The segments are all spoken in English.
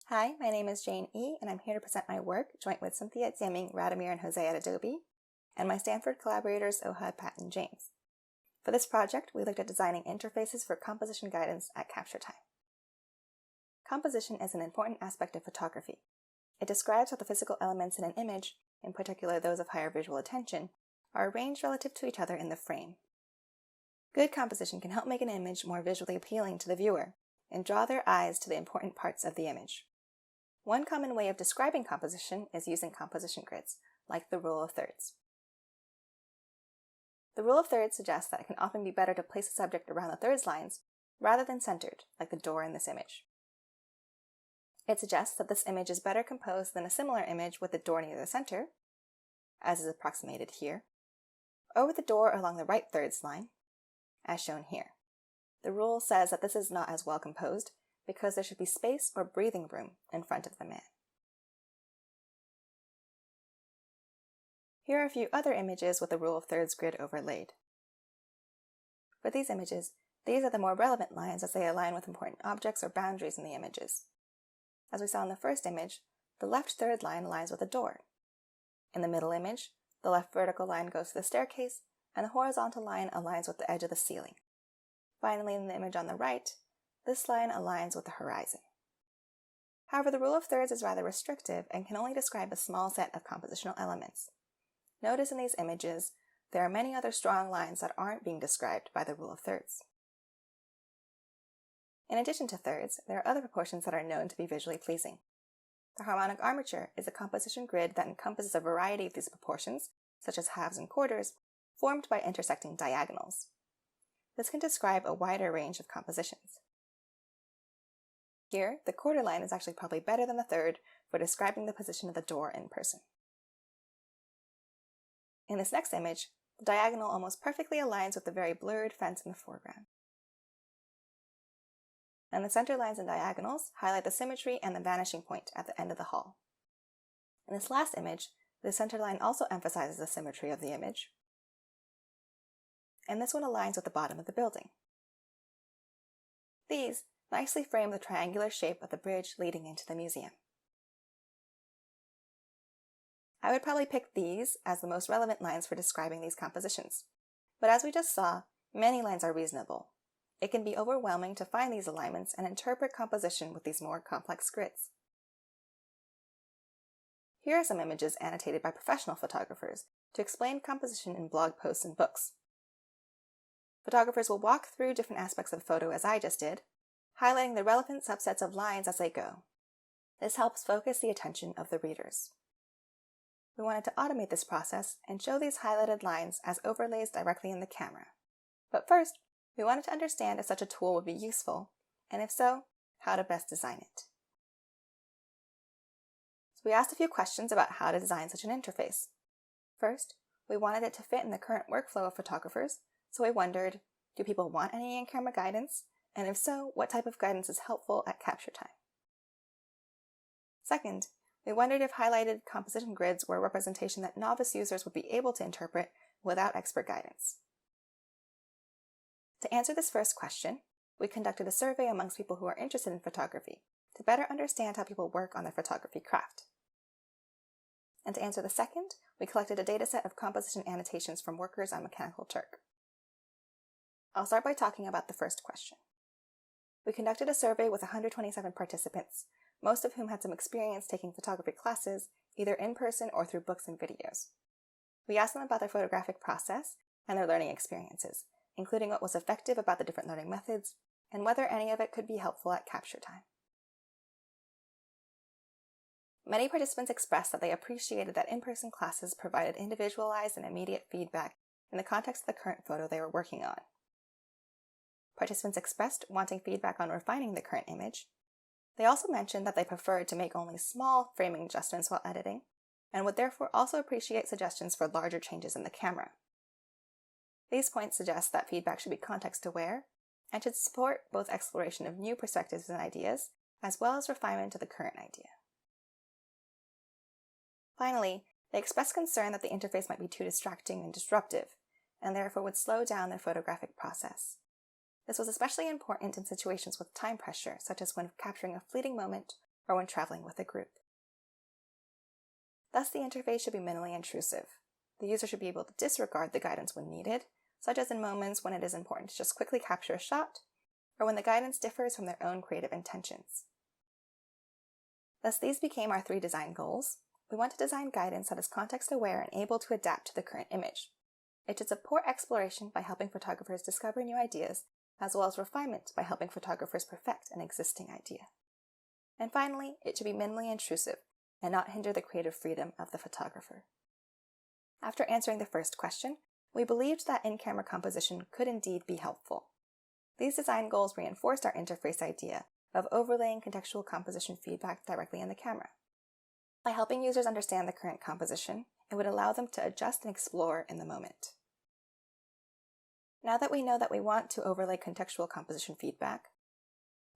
Hi, my name is Jane E., and I'm here to present my work joint with Cynthia at Jianming, Radomír, and Jose at Adobe, and my Stanford collaborators Ohad, Pat, and James. For this project, we looked at designing interfaces for composition guidance at capture time. Composition is an important aspect of photography. It describes how the physical elements in an image, in particular those of higher visual attention, are arranged relative to each other in the frame. Good composition can help make an image more visually appealing to the viewer and draw their eyes to the important parts of the image. One common way of describing composition is using composition grids, like the rule of thirds. The rule of thirds suggests that it can often be better to place a subject around the thirds lines rather than centered, like the door in this image. It suggests that this image is better composed than a similar image with the door near the center, as is approximated here, or with the door along the right thirds line, as shown here. The rule says that this is not as well composed because there should be space or breathing room in front of the man. Here are a few other images with the rule of thirds grid overlaid. For these images, these are the more relevant lines as they align with important objects or boundaries in the images. As we saw in the first image, the left third line aligns with the door. In the middle image, the left vertical line goes to the staircase, and the horizontal line aligns with the edge of the ceiling. Finally, in the image on the right, this line aligns with the horizon. However, the rule of thirds is rather restrictive and can only describe a small set of compositional elements. Notice in these images, there are many other strong lines that aren't being described by the rule of thirds. In addition to thirds, there are other proportions that are known to be visually pleasing. The harmonic armature is a composition grid that encompasses a variety of these proportions, such as halves and quarters, formed by intersecting diagonals. This can describe a wider range of compositions. Here, the quarter line is actually probably better than the third for describing the position of the door in person. In this next image, the diagonal almost perfectly aligns with the very blurred fence in the foreground. And the center lines and diagonals highlight the symmetry and the vanishing point at the end of the hall. In this last image, the center line also emphasizes the symmetry of the image, and this one aligns with the bottom of the building. These nicely frame the triangular shape of the bridge leading into the museum. I would probably pick these as the most relevant lines for describing these compositions, but as we just saw, many lines are reasonable. It can be overwhelming to find these alignments and interpret composition with these more complex grids. Here are some images annotated by professional photographers to explain composition in blog posts and books. Photographers will walk through different aspects of a photo as I just did, highlighting the relevant subsets of lines as they go. This helps focus the attention of the readers. We wanted to automate this process and show these highlighted lines as overlays directly in the camera. But first, we wanted to understand if such a tool would be useful, and if so, how to best design it. So we asked a few questions about how to design such an interface. First, we wanted it to fit in the current workflow of photographers, so we wondered, do people want any in-camera guidance? And if so, what type of guidance is helpful at capture time? Second, we wondered if highlighted composition grids were a representation that novice users would be able to interpret without expert guidance. To answer this first question, we conducted a survey amongst people who are interested in photography to better understand how people work on their photography craft. And to answer the second, we collected a dataset of composition annotations from workers on Mechanical Turk. I'll start by talking about the first question. We conducted a survey with 127 participants, most of whom had some experience taking photography classes, either in person or through books and videos. We asked them about their photographic process and their learning experiences, including what was effective about the different learning methods, and whether any of it could be helpful at capture time. Many participants expressed that they appreciated that in-person classes provided individualized and immediate feedback in the context of the current photo they were working on. Participants expressed wanting feedback on refining the current image. They also mentioned that they preferred to make only small framing adjustments while editing, and would therefore also appreciate suggestions for larger changes in the camera. These points suggest that feedback should be context-aware, and should support both exploration of new perspectives and ideas, as well as refinement of the current idea. Finally, they expressed concern that the interface might be too distracting and disruptive, and therefore would slow down their photographic process. This was especially important in situations with time pressure, such as when capturing a fleeting moment or when traveling with a group. Thus, the interface should be minimally intrusive. The user should be able to disregard the guidance when needed, such as in moments when it is important to just quickly capture a shot, or when the guidance differs from their own creative intentions. Thus, these became our 3 design goals. We want to design guidance that is context-aware and able to adapt to the current image. It should support exploration by helping photographers discover new ideas, as well as refinement by helping photographers perfect an existing idea. And finally, it should be minimally intrusive and not hinder the creative freedom of the photographer. After answering the first question, we believed that in-camera composition could indeed be helpful. These design goals reinforced our interface idea of overlaying contextual composition feedback directly in the camera. By helping users understand the current composition, it would allow them to adjust and explore in the moment. Now that we know that we want to overlay contextual composition feedback,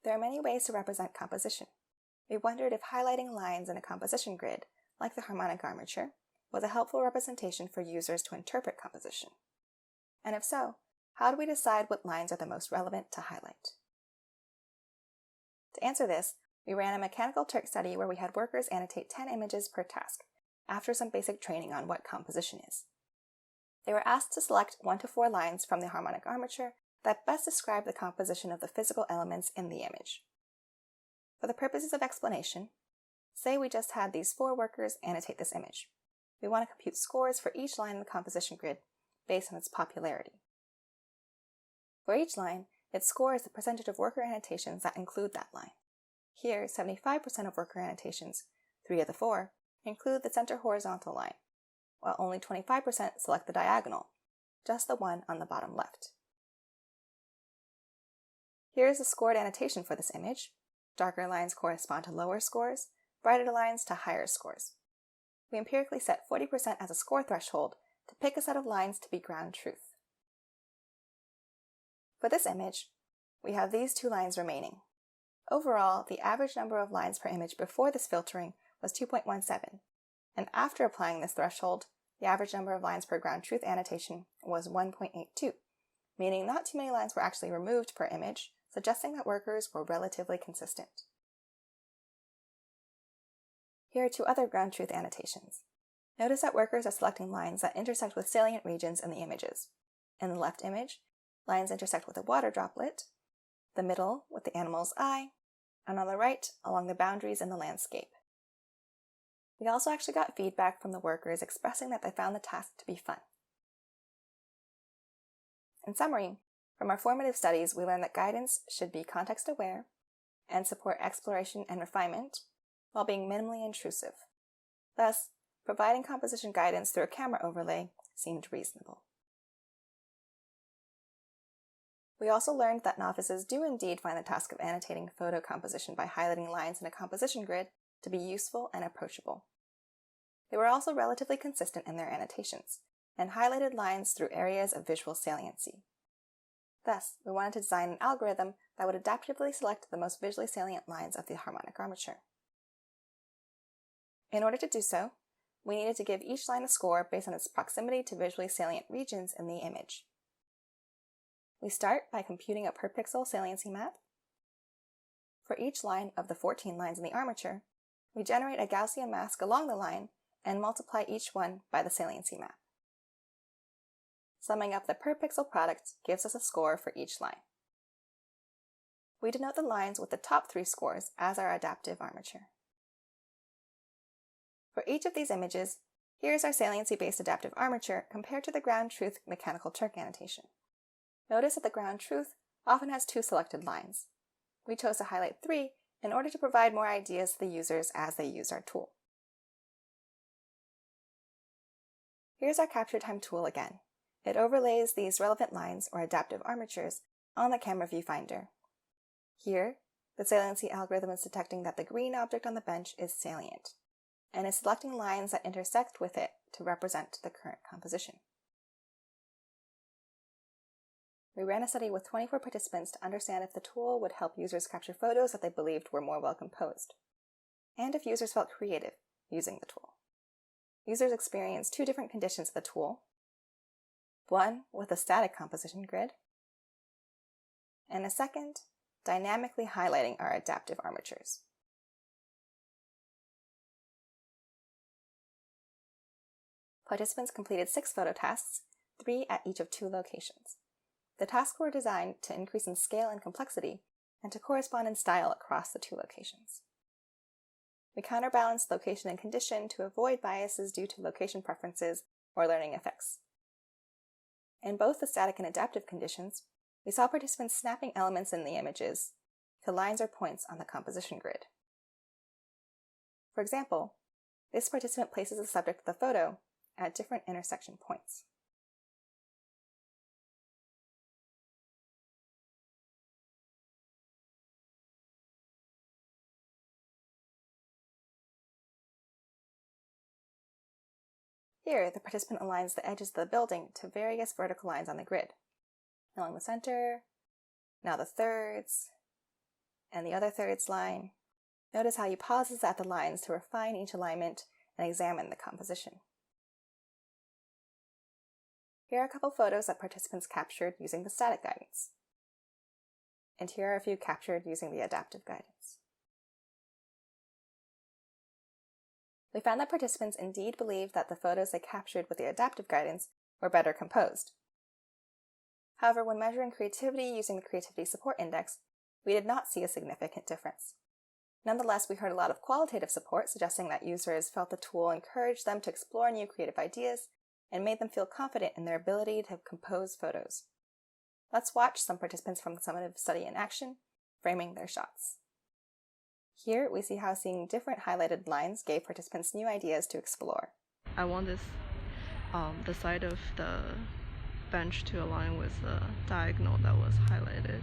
there are many ways to represent composition. We wondered if highlighting lines in a composition grid, like the harmonic armature, was a helpful representation for users to interpret composition. And if so, how do we decide what lines are the most relevant to highlight? To answer this, we ran a Mechanical Turk study where we had workers annotate 10 images per task, after some basic training on what composition is. They were asked to select 1 to 4 lines from the harmonic armature that best describe the composition of the physical elements in the image. For the purposes of explanation, say we just had these 4 workers annotate this image. We want to compute scores for each line in the composition grid based on its popularity. For each line, its score is the percentage of worker annotations that include that line. Here, 75% of worker annotations, 3 of the 4, include the center horizontal line, while only 25% select the diagonal, just the one on the bottom left. Here is the scored annotation for this image. Darker lines correspond to lower scores, brighter lines to higher scores. We empirically set 40% as a score threshold to pick a set of lines to be ground truth. For this image, we have these 2 lines remaining. Overall, the average number of lines per image before this filtering was 2.17, and after applying this threshold, the average number of lines per ground truth annotation was 1.82, meaning not too many lines were actually removed per image, suggesting that workers were relatively consistent. Here are 2 other ground truth annotations. Notice that workers are selecting lines that intersect with salient regions in the images. In the left image, lines intersect with a water droplet, the middle with the animal's eye, and on the right along the boundaries in the landscape. We also actually got feedback from the workers expressing that they found the task to be fun. In summary, from our formative studies, we learned that guidance should be context-aware and support exploration and refinement while being minimally intrusive. Thus, providing composition guidance through a camera overlay seemed reasonable. We also learned that novices do indeed find the task of annotating photo composition by highlighting lines in a composition grid to be useful and approachable. They were also relatively consistent in their annotations, and highlighted lines through areas of visual saliency. Thus, we wanted to design an algorithm that would adaptively select the most visually salient lines of the harmonic armature. In order to do so, we needed to give each line a score based on its proximity to visually salient regions in the image. We start by computing a per pixel saliency map. For each line of the 14 lines in the armature, we generate a Gaussian mask along the line and multiply each one by the saliency map. Summing up the per pixel product gives us a score for each line. We denote the lines with the top 3 scores as our adaptive armature. For each of these images, here's our saliency-based adaptive armature compared to the ground truth Mechanical Turk annotation. Notice that the ground truth often has 2 selected lines. We chose to highlight 3 in order to provide more ideas to the users as they use our tool. Here's our capture time tool again. It overlays these relevant lines or adaptive armatures on the camera viewfinder. Here, the saliency algorithm is detecting that the green object on the bench is salient, and is selecting lines that intersect with it to represent the current composition. We ran a study with 24 participants to understand if the tool would help users capture photos that they believed were more well composed, and if users felt creative using the tool. Users experienced 2 different conditions of the tool, one with a static composition grid, and a second dynamically highlighting our adaptive armatures. Participants completed 6 photo tasks, 3 at each of 2 locations. The tasks were designed to increase in scale and complexity, and to correspond in style across the 2 locations. We counterbalanced location and condition to avoid biases due to location preferences or learning effects. In both the static and adaptive conditions, we saw participants snapping elements in the images to lines or points on the composition grid. For example, this participant places the subject of the photo at different intersection points. Here, the participant aligns the edges of the building to various vertical lines on the grid. Along the center, now the thirds, and the other thirds line. Notice how he pauses at the lines to refine each alignment and examine the composition. Here are a couple photos that participants captured using the static guidance. And here are a few captured using the adaptive guidance. We found that participants indeed believed that the photos they captured with the adaptive guidance were better composed. However, when measuring creativity using the Creativity Support Index, we did not see a significant difference. Nonetheless, we heard a lot of qualitative support suggesting that users felt the tool encouraged them to explore new creative ideas and made them feel confident in their ability to compose photos. Let's watch some participants from the summative study in action, framing their shots. Here, we see how seeing different highlighted lines gave participants new ideas to explore. I want this, the side of the bench to align with the diagonal that was highlighted.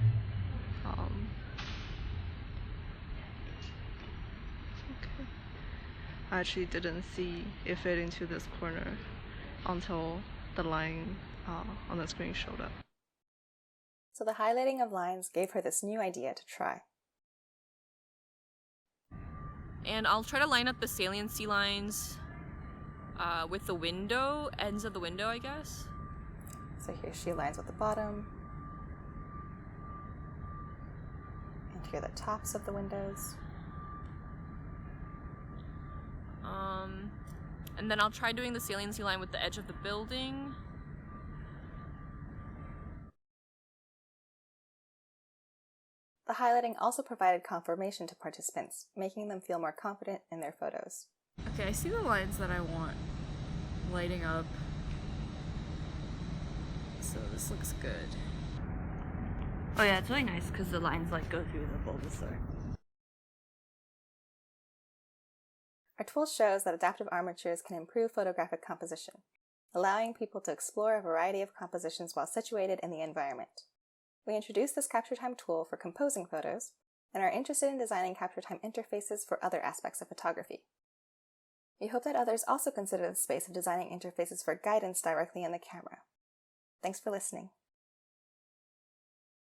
Okay. I actually didn't see it fit into this corner until the line on the screen showed up. So the highlighting of lines gave her this new idea to try. And I'll try to line up the saliency lines with the window, ends of the window, I guess. So here she aligns with the bottom. And here the tops of the windows. And then I'll try doing the saliency line with the edge of the building. The highlighting also provided confirmation to participants, making them feel more confident in their photos. Okay, I see the lines that I want lighting up. So this looks good. Oh yeah, it's really nice because the lines like go through the bulbasaur. Our tool shows that adaptive armatures can improve photographic composition, allowing people to explore a variety of compositions while situated in the environment. We introduced this capture time tool for composing photos and are interested in designing capture time interfaces for other aspects of photography. We hope that others also consider the space of designing interfaces for guidance directly in the camera. Thanks for listening.